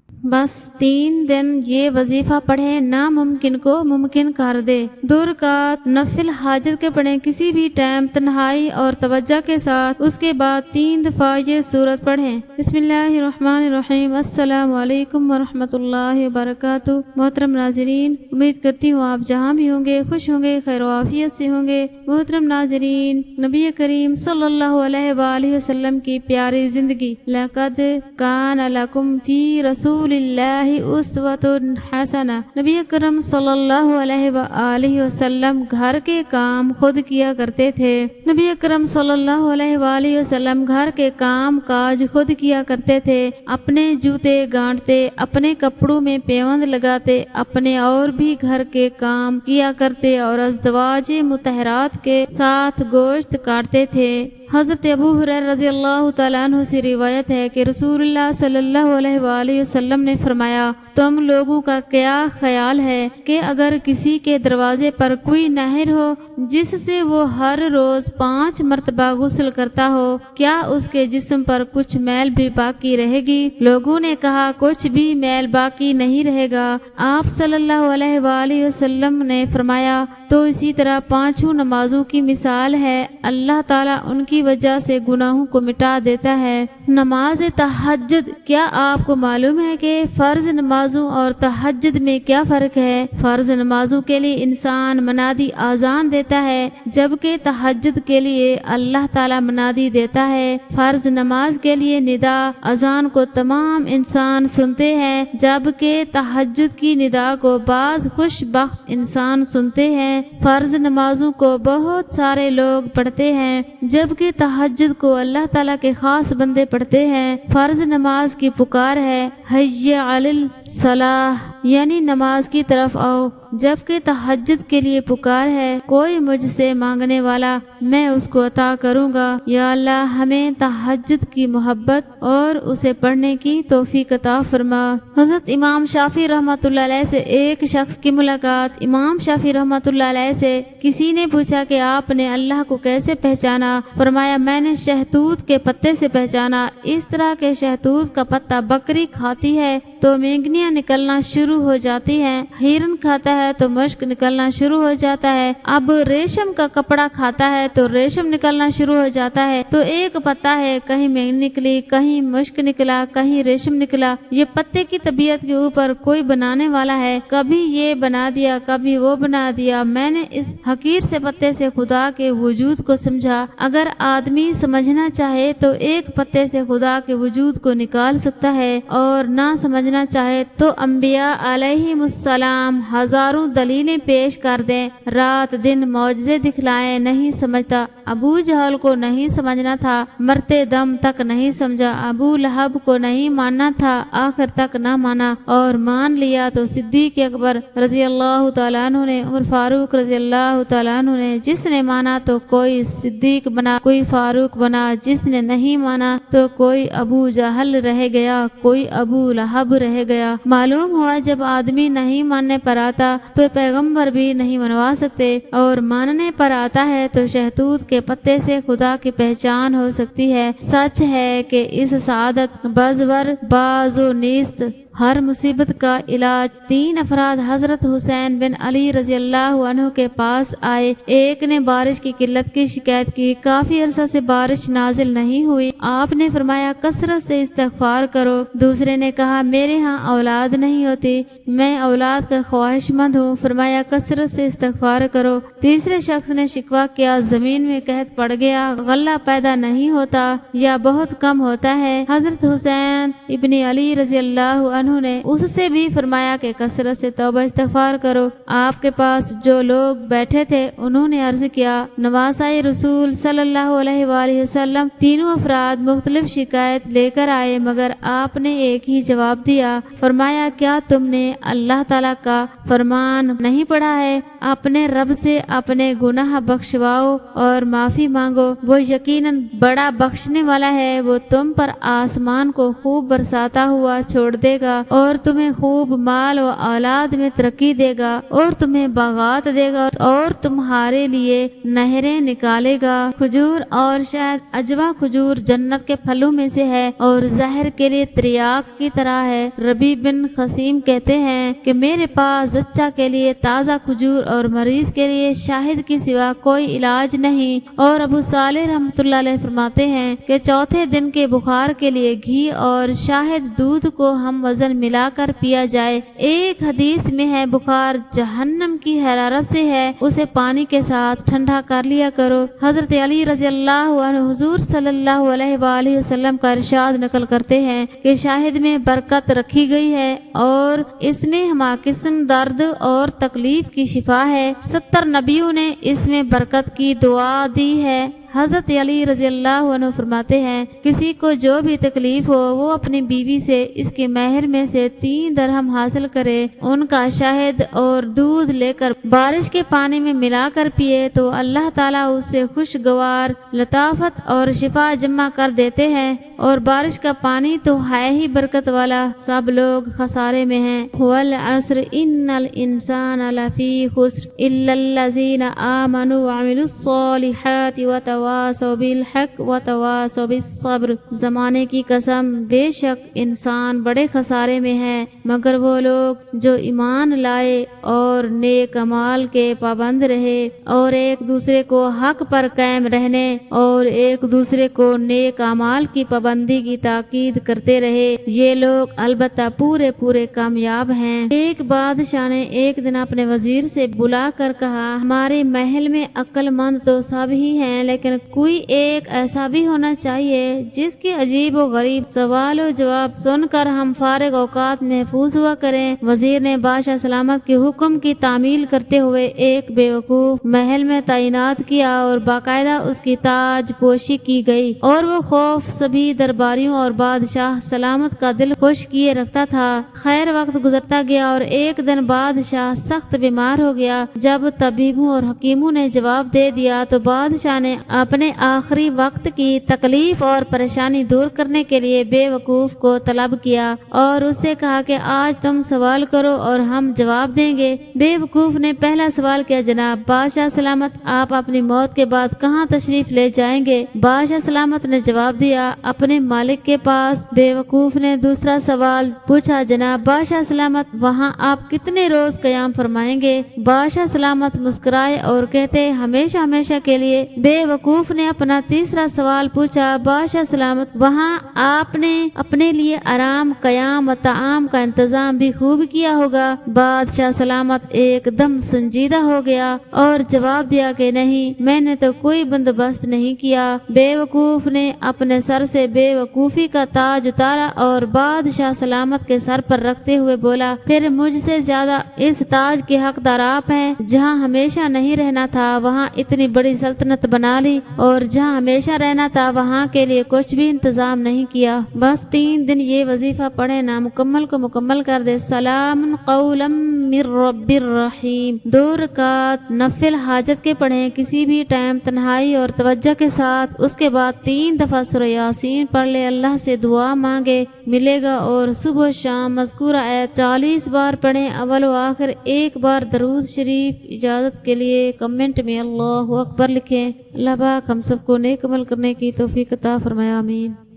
بس 3 دن یہ وظیفہ پڑھے، ناممکن کو ممکن کر دے۔ 2 رکعت نفل حاجت کے پڑھیں کسی بھی ٹائم تنہائی اور توجہ کے ساتھ، اس کے بعد 3 دفعہ یہ سورت پڑھیں۔ بسم اللہ الرحمن الرحیم۔ السلام علیکم ورحمۃ اللہ وبرکاتہ۔ محترم ناظرین، امید کرتی ہوں آپ جہاں بھی ہوں گے خوش ہوں گے، خیر و عافیت سے ہوں گے۔ محترم ناظرین، نبی کریم صلی اللہ علیہ وآلہ وسلم کی پیاری زندگی۔ لقد کان لکم فی رسول اللہ اسوۃ حسنہ۔ نبی اکرم صلی اللہ علیہ وآلہ وسلم گھر کے کام خود کیا کرتے تھے۔ نبی اکرم صلی اللہ علیہ وآلہ وسلم گھر کے کام کاج خود کیا کرتے تھے، اپنے جوتے گانٹتے، اپنے کپڑوں میں پیوند لگاتے، اپنے اور بھی گھر کے کام کیا کرتے اور ازدواج مطہرات کے ساتھ گوشت کاٹتے تھے۔ حضرت ابو ہریرہ رضی اللہ تعالیٰ عنہ سے روایت ہے کہ رسول اللہ صلی اللہ علیہ وآلہ وسلم نے فرمایا، تم لوگوں کا کیا خیال ہے کہ اگر کسی کے دروازے پر کوئی نہر ہو جس سے وہ ہر روز 5 مرتبہ غسل کرتا ہو، کیا اس کے جسم پر کچھ میل بھی باقی رہے گی؟ لوگوں نے کہا، کچھ بھی میل باقی نہیں رہے گا۔ آپ صلی اللہ علیہ وآلہ وسلم نے فرمایا، تو اسی طرح 5 نمازوں کی مثال ہے، اللہ تعالیٰ ان کی وجہ سے گناہوں کو مٹا دیتا ہے۔ نماز تہجد، کیا آپ کو معلوم ہے کہ فرض نمازوں اور تہجد میں کیا فرق ہے؟ فرض نمازوں کے لیے انسان منادی آذان دیتا ہے، جبکہ تہجد کے لیے اللہ تعالیٰ منادی دیتا ہے۔ فرض نماز کے لیے ندا اذان کو تمام انسان سنتے ہیں، جبکہ تہجد کی ندا کو بعض خوش بخت انسان سنتے ہیں۔ فرض نمازوں کو بہت سارے لوگ پڑھتے ہیں، جبکہ تہجد کو اللہ تعالیٰ کے خاص بندے پڑھتے ہیں۔ فرض نماز کی پکار ہے، حی علی الصلاۃ، یعنی نماز کی طرف آؤ، جبکہ تہجد کے لیے پکار ہے، کوئی مجھ سے مانگنے والا میں اس کو عطا کروں گا۔ یا اللہ، ہمیں تہجد کی محبت اور اسے پڑھنے کی توفیق عطا فرما۔ حضرت امام شافعی رحمۃ اللہ علیہ سے ایک شخص کی ملاقات۔ امام شافعی رحمۃ اللہ علیہ سے کسی نے پوچھا کہ آپ نے اللہ کو کیسے پہچانا؟ فرمایا، میں نے شہتوت کے پتے سے پہچانا۔ اس طرح کے شہتوت کا پتا بکری کھاتی ہے تو مینگنیاں نکلنا شروع ہو جاتی ہیں، ہرن کھاتا ہے تو مشک نکلنا شروع ہو جاتا ہے، اب ریشم کا کپڑا کھاتا ہے تو ریشم نکلنا شروع ہو جاتا ہے۔ تو ایک پتا ہے، کہیں مینگنی نکلی، کہیں مشک نکلا، کہیں ریشم نکلا۔ یہ پتے کی طبیعت کے اوپر کوئی بنانے والا ہے، کبھی یہ بنا دیا، کبھی وہ بنا دیا۔ میں نے اس حقیر سے پتے سے خدا کے وجود کو سمجھا۔ اگر آدمی سمجھنا چاہے تو ایک پتے سے خدا کے وجود کو نکال سکتا ہے، اور نہ سمجھنا چاہے تو انبیاء علیہم السلام ہزاروں دلیلیں پیش کر دیں، رات دن معجزے دکھلائیں، نہیں سمجھتا۔ ابو جہل کو نہیں سمجھنا تھا، مرتے دم تک نہیں سمجھا۔ ابو لہب کو نہیں ماننا تھا، آخر تک نہ مانا، اور مان لیا تو صدیق اکبر رضی اللہ تعالیٰ عنہ نے، عمر فاروق رضی اللہ تعالیٰ عنہ نے۔ جس نے مانا تو کوئی صدیق بنا، کوئی فاروق بنا، جس نے نہیں مانا تو کوئی ابو جہل رہ گیا، کوئی ابو لہب رہ گیا۔ معلوم ہوا جب آدمی نہیں ماننے پر آتا تو پیغمبر بھی نہیں منوا سکتے، اور ماننے پر آتا ہے تو شہتوت کے پتے سے خدا کی پہچان ہو سکتی ہے۔ سچ ہے کہ اس سعادت بزور بازو نیست۔ ہر مصیبت کا علاج۔ 3 افراد حضرت حسین بن علی رضی اللہ عنہ کے پاس آئے۔ ایک نے بارش کی قلت کی شکایت کی، کافی عرصہ سے بارش نازل نہیں ہوئی۔ آپ نے فرمایا، کثرت سے استغفار کرو۔ دوسرے نے کہا، میرے ہاں اولاد نہیں ہوتی، میں اولاد کا خواہش مند ہوں۔ فرمایا، کثرت سے استغفار کرو۔ تیسرے شخص نے شکوہ کیا، زمین میں قحط پڑ گیا، غلہ پیدا نہیں ہوتا یا بہت کم ہوتا ہے۔ حضرت حسین ابن علی رضی اللہ عنہ نے اس سے بھی فرمایا کہ کثرت سے توبہ استغفار کرو۔ آپ کے پاس جو لوگ بیٹھے تھے انہوں نے عرض کیا، نواسۂ رسول صلی اللہ علیہ وآلہ وسلم، تینوں افراد مختلف شکایت لے کر آئے، مگر آپ نے ایک ہی جواب دیا۔ فرمایا، کیا تم نے اللہ تعالیٰ کا فرمان نہیں پڑھا ہے؟ اپنے رب سے اپنے گناہ بخشواؤ اور معافی مانگو، وہ یقیناً بڑا بخشنے والا ہے۔ وہ تم پر آسمان کو خوب برساتا ہوا چھوڑ دے گا اور تمہیں خوب مال و اولاد میں ترقی دے گا اور تمہیں باغات دے گا اور تمہارے لیے نہریں نکالے گا۔ کھجور اور شہد، اجوا کھجور جنت کے پھلوں میں سے ہے اور زہر کے لیے تریاق کی طرح ہے۔ ربی بن خصیم کہتے ہیں کہ میرے پاس زچہ کے لیے تازہ کھجور اور مریض کے لیے شاہد کے سوا کوئی علاج نہیں۔ اور ابو صالح رحمۃ اللہ علیہ فرماتے ہیں کہ چوتھے دن کے بخار کے لیے گھی اور شاہد دودھ کو ہم وزن ملا کر پیا جائے۔ ایک حدیث میں ہے بخار جہنم کی حرارت سے ہے، اسے پانی کے ساتھ ٹھنڈا کر لیا کرو۔ حضرت علی رضی اللہ عنہ حضور صلی اللہ علیہ وآلہ وسلم کا ارشاد نقل کرتے ہیں کہ شاہد میں برکت رکھی گئی ہے اور اس میں ہما قسم درد اور تکلیف کی شفا ہے۔ 70 نبیوں نے اس میں برکت کی دعا دی ہے۔ حضرت علی رضی اللہ عنہ فرماتے ہیں کسی کو جو بھی تکلیف ہو وہ اپنی بیوی سے اس کے مہر میں سے 3 درہم حاصل کرے، ان کا شہد اور دودھ لے کر بارش کے پانی میں ملا کر پیے تو اللہ تعالیٰ اس سے خوشگوار لطافت اور شفا جمع کر دیتے ہیں، اور بارش کا پانی تو ہے ہی برکت والا۔ سب لوگ خسارے میں ہیں۔ والعصر ان الانسان لفی خسر الا الذین آمنوا وعملوا الصالحات وتواصوا بالحق وتواصوا بالصبر۔ زمانے کی قسم، بے شک انسان بڑے خسارے میں ہے مگر وہ لوگ جو ایمان لائے اور نیک اعمال کے پابند رہے اور ایک دوسرے کو حق پر قائم رہنے اور ایک دوسرے کو نیک اعمال کی پابندی کی تاکید کرتے رہے، یہ لوگ البتہ پورے کامیاب ہیں۔ ایک بادشاہ نے ایک دن اپنے وزیر سے بلا کر کہا ہمارے محل میں عقل مند تو سب ہی ہیں لیکن کوئی ایک ایسا بھی ہونا چاہیے جس کے عجیب و غریب سوال و جواب سن کر ہم فارغ اوقات محفوظ ہوا کریں۔ وزیر نے بادشاہ سلامت کے حکم کی تعمیل کرتے ہوئے ایک بیوقوف محل میں تعینات کیا اور باقاعدہ اس کی تاج پوشی کی گئی، اور وہ خوف سبھی درباریوں اور بادشاہ سلامت کا دل خوش کیے رکھتا تھا۔ خیر وقت گزرتا گیا اور ایک دن بادشاہ سخت بیمار ہو گیا۔ جب طبیبوں اور حکیموں نے جواب دے دیا تو بادشاہ نے اپنے آخری وقت کی تکلیف اور پریشانی دور کرنے کے لیے بے وقوف کو طلب کیا اور اس سے کہا کہ آج تم سوال کرو اور ہم جواب دیں گے۔ بے وقوف نے پہلا سوال کیا جناب بادشاہ سلامت آپ اپنی موت کے بعد کہاں تشریف لے جائیں گے؟ بادشاہ سلامت نے جواب دیا اپنے مالک کے پاس۔ بے وقوف نے دوسرا سوال پوچھا جناب بادشاہ سلامت وہاں آپ کتنے روز قیام فرمائیں گے؟ بادشاہ سلامت مسکرائے اور کہتے ہمیشہ ہمیشہ کے لیے۔ بے وقوف نے اپنا تیسرا سوال پوچھا بادشاہ سلامت وہاں آپ نے اپنے لیے آرام قیام و طعام کا انتظام بھی خوب کیا ہوگا؟ بادشاہ سلامت ایک دم سنجیدہ ہو گیا اور جواب دیا کہ نہیں میں نے تو کوئی بندوبست نہیں کیا۔ بے وقوف نے اپنے سر سے بے وقوفی کا تاج اتارا اور بادشاہ سلامت کے سر پر رکھتے ہوئے بولا پھر مجھ سے زیادہ اس تاج کے حقدار آپ ہیں۔ جہاں ہمیشہ نہیں رہنا تھا وہاں اتنی بڑی سلطنت بنا لی اور جہاں ہمیشہ رہنا تھا وہاں کے لیے کچھ بھی انتظام نہیں کیا۔ بس 3 دن یہ وظیفہ پڑھے نا مکمل کو مکمل کر دے۔ سلام قولا من رب الرحیم۔ 2 رکعت نفل حاجت کے پڑھیں کسی بھی ٹائم تنہائی اور توجہ کے ساتھ، اس کے بعد 3 دفعہ سورہ یاسین پڑھ لے، اللہ سے دعا مانگے ملے گا، اور صبح و شام مذکورہ آیت 40 بار پڑھیں، اول و آخر 1 بار درود شریف۔ اجازت کے لیے کمنٹ میں اللہ اکبر لکھیں۔ اللہ پاک ہم سب کو نیک عمل کرنے کی توفیق عطا فرمائے، آمین۔